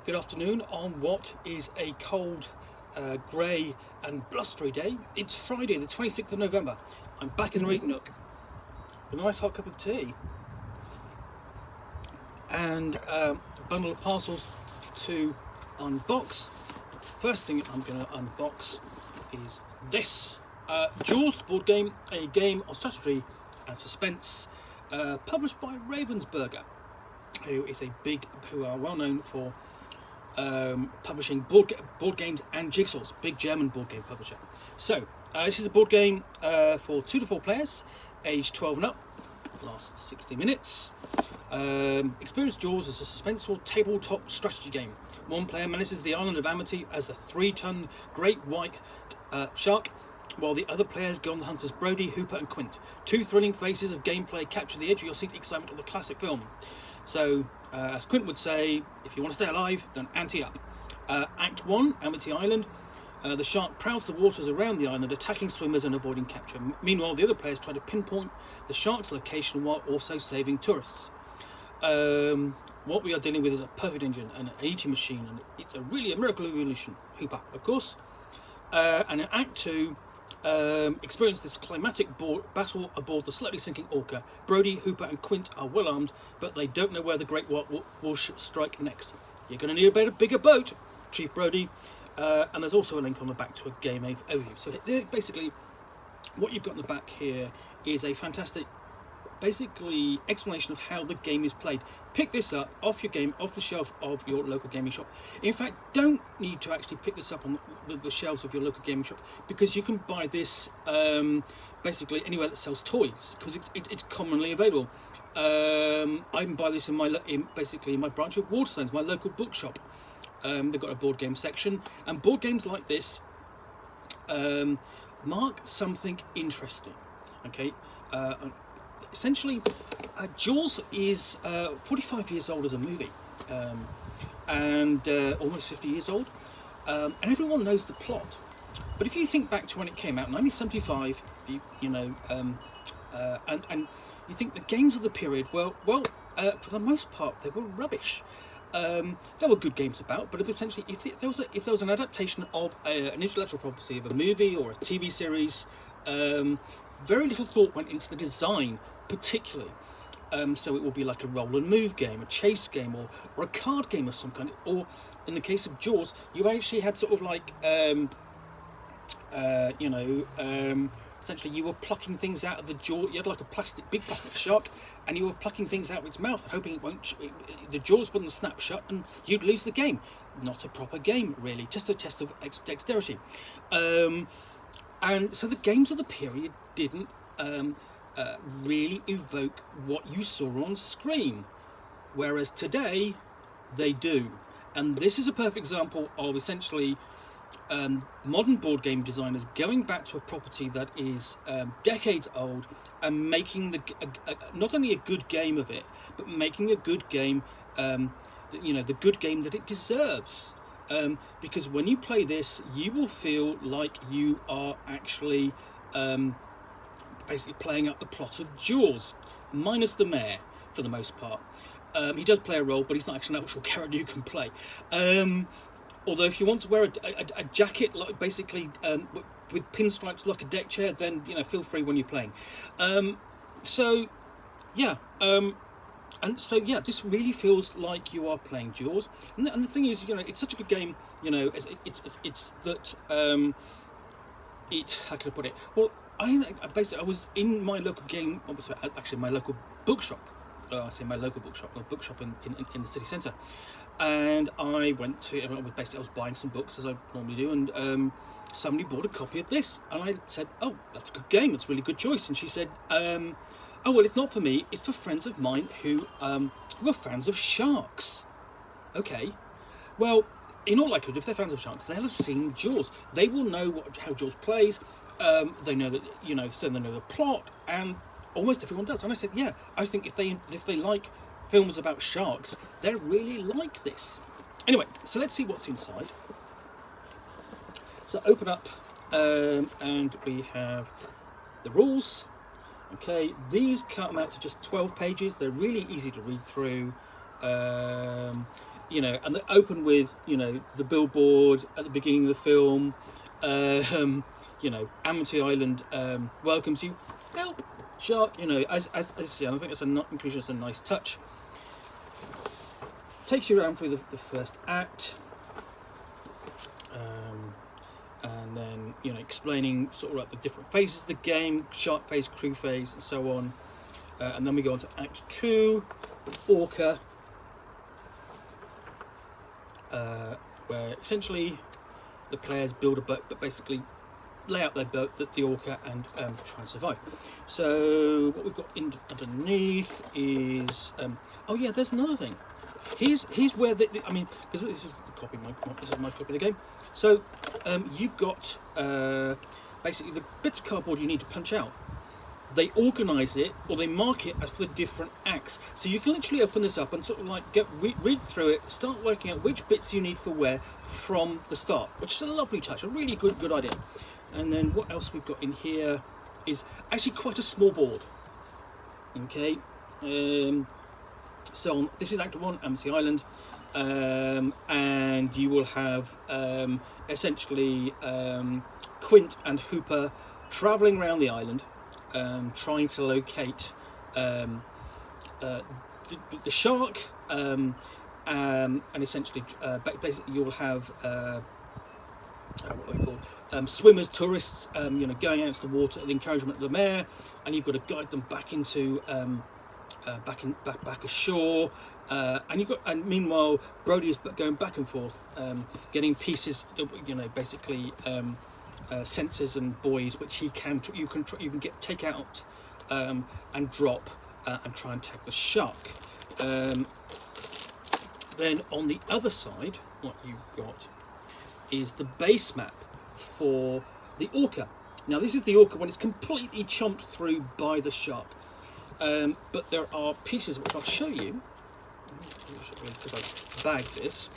good afternoon on what is a cold, grey and blustery day. It's Friday the 26th of November. I'm back in the Nook with a nice hot cup of tea and a bundle of parcels to unbox. First thing I'm going to unbox is this Jaws board game, a game of strategy and suspense, published by Ravensburger, who are well known for publishing board games and jigsaws. Big German board game publisher. So this is a board game for 2 to 4 players, aged 12 and up. Lasts 60 minutes. Experience Jaws as a suspenseful tabletop strategy game. One player manages the island of Amity as a 3-ton great white shark, while the other players go on the hunt as Brody, Hooper and Quint. 2 thrilling phases of gameplay capture the edge of your seat excitement of the classic film. So, as Quint would say, if you want to stay alive, then ante up. Act 1, Amity Island. The shark prowls the waters around the island, attacking swimmers and avoiding capture. Meanwhile, the other players try to pinpoint the shark's location while also saving tourists. What we are dealing with is a perfect engine and an eating machine, and it's really a miracle evolution. Hooper, of course. And in Act 2, experience this climatic battle aboard the slowly sinking Orca. Brody, Hooper and Quint are well armed, but they don't know where the great white will strike next. You're going to need a bigger boat, Chief Brody. And there's also a link on the back to a game overview. So basically, what you've got in the back here is a fantastic, basically, explanation of how the game is played. Pick this up off the shelf of your local gaming shop. In fact, don't need to actually pick this up on the shelves of your local gaming shop, because you can buy this basically anywhere that sells toys, because it's commonly available. I can buy this in my branch of Waterstones, my local bookshop. They've got a board game section, and board games like this mark something interesting. Okay. Essentially, Jaws is 45 years old as a movie, and almost 50 years old, and everyone knows the plot. But if you think back to when it came out, 1975, and you think the games of the period, well, for the most part, they were rubbish. There were good games about, but essentially, if there was an adaptation of an intellectual property of a movie or a TV series, very little thought went into the design, particularly. So it will be like a roll and move game, a chase game, or a card game of some kind. Or in the case of Jaws, you actually had sort of like, essentially you were plucking things out of the jaw. You had like a big plastic shark, and you were plucking things out of its mouth, hoping the jaws wouldn't snap shut, and you'd lose the game. Not a proper game, really, just a test of dexterity. And so the games of the period didn't really evoke what you saw on screen, whereas today they do. And this is a perfect example of essentially modern board game designers going back to a property that is decades old and making not only a good game of it, but making a good game, the good game that it deserves. Because when you play this, you will feel like you are actually basically playing out the plot of Jaws, minus the mayor for the most part. He does play a role, but he's not actually an actual character you can play. Although if you want to wear a jacket, like basically with pinstripes like a deck chair, then feel free when you're playing. This really feels like you are playing Jaws. And the thing is, it's such a good game. It's that how can I put it? Well, I was in my local my local bookshop. I say my local bookshop, a bookshop in the city centre. And I went to, I was buying some books as I normally do, and somebody bought a copy of this, and I said, "Oh, that's a good game. It's a really good choice." And she said, "Oh well, it's not for me. It's for friends of mine who are fans of sharks." Okay, well, in all likelihood, if they're fans of sharks, they'll have seen Jaws. They will know how Jaws plays. They know that so they know the plot, and almost everyone does. And I said, "Yeah, I think if they like films about sharks, they're really like this." Anyway, so let's see what's inside. So open up, and we have the rules. Okay, these come out to just 12 pages. They're really easy to read through. you know, and they open with, you know, the billboard at the beginning of the film. You know, Amity Island welcomes you. Help, shark. You know, as I think it's inclusion is a nice touch. Takes you around through the first act, and then, you know, explaining sort of like the different phases of the game: shark phase, crew phase, and so on. And then we go on to Act 2, Orca, where essentially the players build a boat, but basically lay out their boat, the Orca, and try and survive. So what we've got underneath is oh yeah, there's another thing. Here's where I mean, because this is my copy of the game. So you've got basically the bits of cardboard you need to punch out. They organise it, or they mark it as for the different acts. So you can literally open this up and sort of like read through it, start working out which bits you need for where from the start, which is a lovely touch, a really good idea. And then what else we've got in here is actually quite a small board. Okay, so this is Act 1, Amity Island, and you will have essentially Quint and Hooper travelling around the island, trying to locate the shark, and essentially basically you'll have what are they called? Swimmers, tourists, you know, going out into the water at the encouragement of the mayor, and you've got to guide them back into back ashore, and meanwhile Brody is going back and forth, getting pieces, you know, basically sensors and buoys which you can take out and drop and try and tag the shark. Then on the other side, what you've got is the base map for the Orca. Now this is the Orca when it's completely chomped through by the shark, but there are pieces which I'll show you because I bagged this.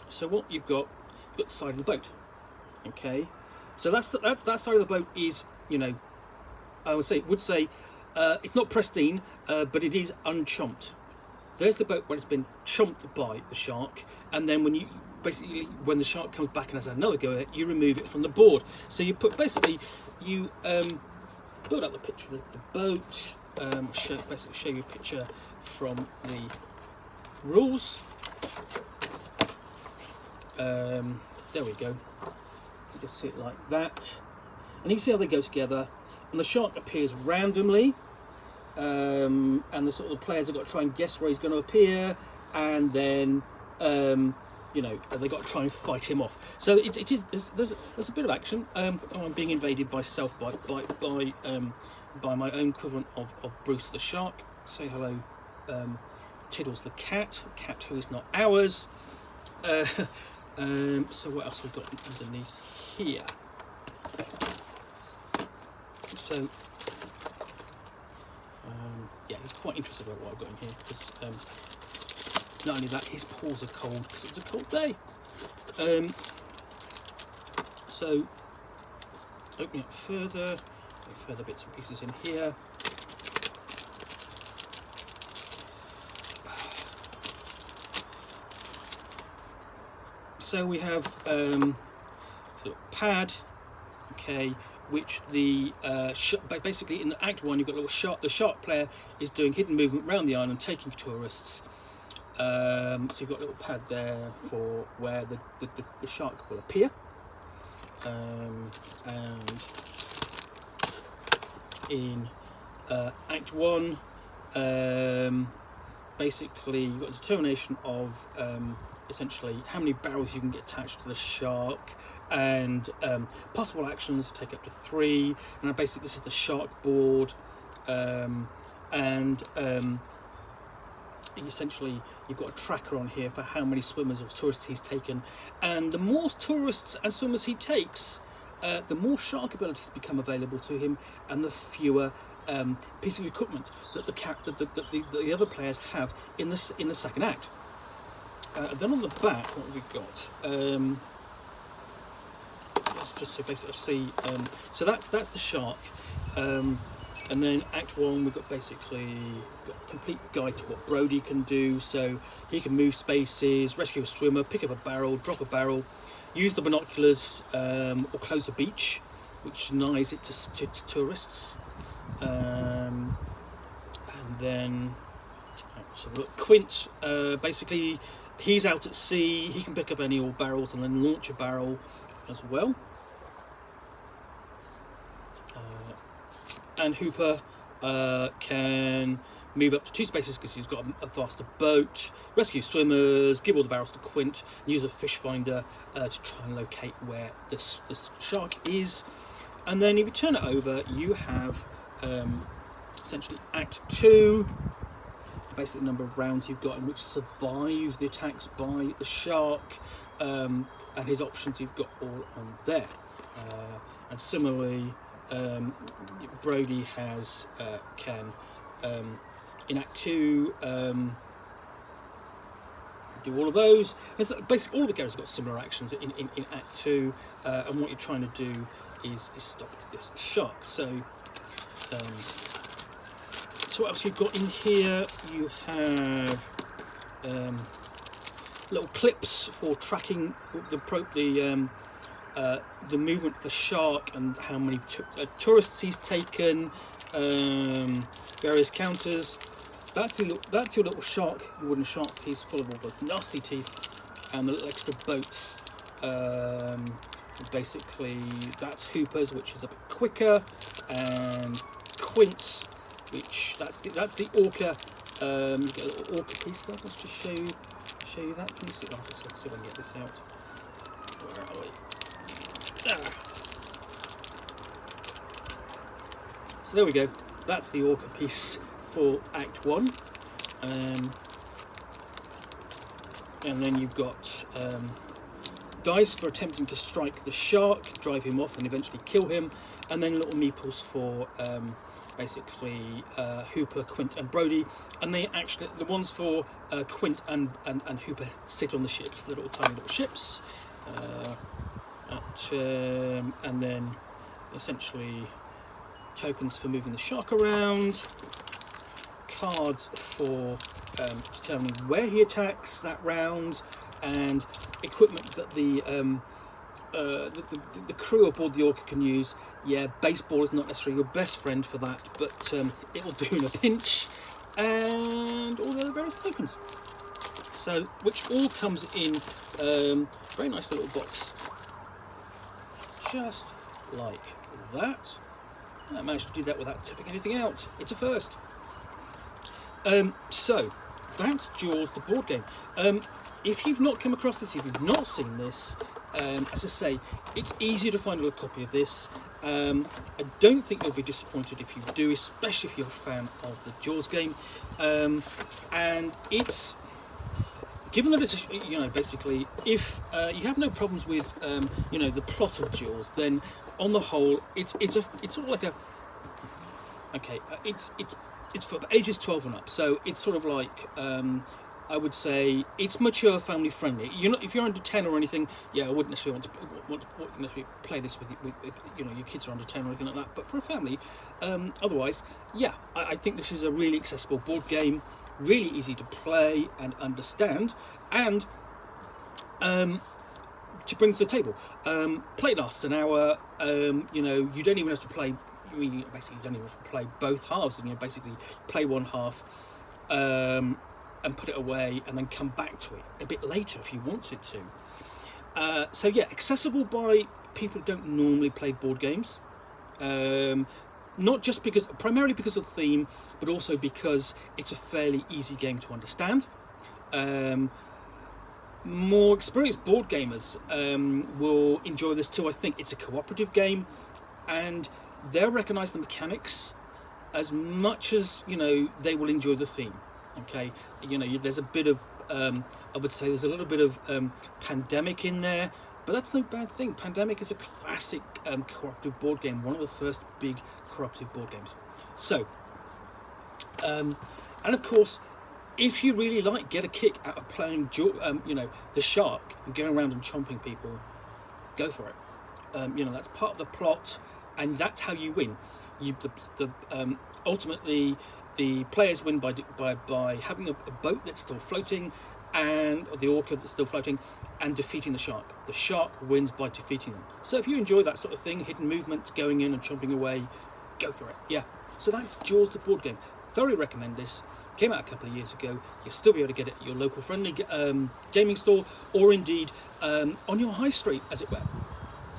So what you've got the side of the boat. Okay, so that's that side of the boat is, you know, I would say it's not pristine, but it is unchomped. There's the boat where it's been chomped by the shark, and then when the shark comes back and has another go at it, you remove it from the board. So you build up the picture of the boat. Show you a picture from the rules. There we go. You just see it like that, and you see how they go together. And the shark appears randomly, and the sort of the players have got to try and guess where he's going to appear, and then you know, they got to try and fight him off. So there's a bit of action. I'm being invaded by by my own equivalent of Bruce the shark. Say hello, Tiddles the cat who is not ours. So what else we've got underneath here? So yeah, he's quite interested about what I've got in here, because not only that, his paws are cold because it's a cold day. So opening up further bits and pieces in here. So we have a little pad, okay, which the basically in Act 1 you've got a little shark. The shark player is doing hidden movement around the island, taking tourists. So you've got a little pad there for where the shark will appear, and in Act 1, basically you've got a determination of essentially how many barrels you can get attached to the shark, and possible actions take up to 3. And basically this is the shark board, and essentially you've got a tracker on here for how many swimmers or tourists he's taken, and the more tourists and swimmers he takes, the more shark abilities become available to him, and the fewer pieces of equipment that the other players have in the second act. Then on the back, what have we got? Let's just basically see. So that's the shark. And then Act 1, we've got basically got a complete guide to what Brody can do. So he can move spaces, rescue a swimmer, pick up a barrel, drop a barrel, use the binoculars, or close a beach, which denies it to tourists. And then, so look, Quint, basically, he's out at sea, he can pick up any old barrels and then launch a barrel as well. And Hooper can move up to 2 spaces because he's got a faster boat, rescue swimmers, give all the barrels to Quint, and use a fish finder to try and locate where this shark is. And then if you turn it over, you have essentially Act 2, basically the number of rounds you've got in which to survive the attacks by the shark, and his options you've got all on there. And similarly, Brody can in Act 2 do all of those. Basically, all of the characters have got similar actions in Act 2, and what you're trying to do is stop this shark. So, so what else you've got in here? You have little clips for tracking the movement of the shark and how many tourists he's taken, various counters. That's your little shark, wooden shark piece full of all the nasty teeth, and the little extra boats. Basically, that's Hooper's, which is a bit quicker, and Quint's, which that's the Orca. You get a little Orca piece there. Let's just show you that. Can you see? Let's see if I can get this out. Where are we? So there we go, that's the Orca piece for Act 1, and then you've got dice for attempting to strike the shark, drive him off and eventually kill him, and then little meeples for basically Hooper, Quint and Brody, and they actually, the ones for Quint and Hooper sit on the ships, the little tiny little ships. And then essentially tokens for moving the shark around, cards for determining where he attacks that round, and equipment that the crew aboard the Orca can use. Yeah, baseball is not necessarily your best friend for that, but it will do in a pinch, and all the other various tokens. So, which all comes in a very nice little box. Just like that. I managed to do that without tipping anything out. It's a first. So that's Jaws, the board game. If you've not come across this, if you've not seen this, as I say, it's easy to find a copy of this. I don't think you'll be disappointed if you do, especially if you're a fan of the Jaws game. And it's, given that it's, basically, if you have no problems with, the plot of Jaws, then on the whole, it's sort of like a, okay, it's for ages 12 and up, so it's sort of like, I would say it's mature, family friendly. If you're under 10 or anything, yeah, I wouldn't necessarily want to play this with your kids are under 10 or anything like that. But for a family, otherwise, yeah, I think this is a really accessible board game, really easy to play and understand, and to bring to the table. Play lasts an hour. You don't even have to play. Basically, you don't even have to play both halves. And basically play one half. And put it away and then come back to it a bit later if you wanted to. So yeah, accessible by people who don't normally play board games. Not just primarily because of the theme, but also because it's a fairly easy game to understand. More experienced board gamers will enjoy this too. I think it's a cooperative game, and they'll recognise the mechanics as much as they will enjoy the theme. Okay, there's a bit of, I would say there's a little bit of Pandemic in there, but that's no bad thing. Pandemic is a classic cooperative board game, one of the first big cooperative board games. So, and of course, if you really get a kick out of playing, the shark and going around and chomping people, go for it. That's part of the plot, and that's how you win. ultimately the players win by having a boat that's still floating, and the orca that's still floating, and defeating the shark. The shark wins by defeating them. So if you enjoy that sort of thing, hidden movement, going in and chomping away, go for it. Yeah. So that's Jaws the board game. Thoroughly recommend this. Came out a couple of years ago. You'll still be able to get it at your local friendly gaming store, or indeed on your high street, as it were.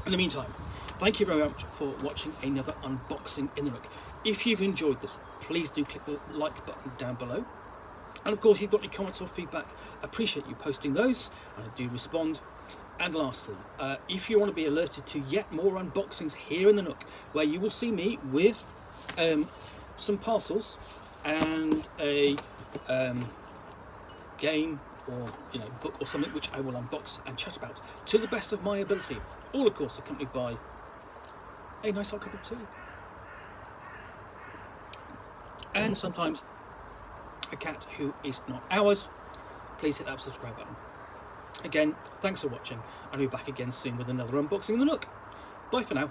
In the meantime, thank you very much for watching another unboxing in the Nook. If you've enjoyed this, please do click the like button down below. And of course, if you've got any comments or feedback, I appreciate you posting those, and I do respond. And lastly, if you want to be alerted to yet more unboxings here in the Nook, where you will see me with some parcels and a game or book or something which I will unbox and chat about to the best of my ability, all of course accompanied by a nice hot cup of tea and sometimes a cat who is not ours. Please hit that subscribe button. Again, thanks for watching, and I'll be back again soon with another unboxing in the Nook. Bye for now.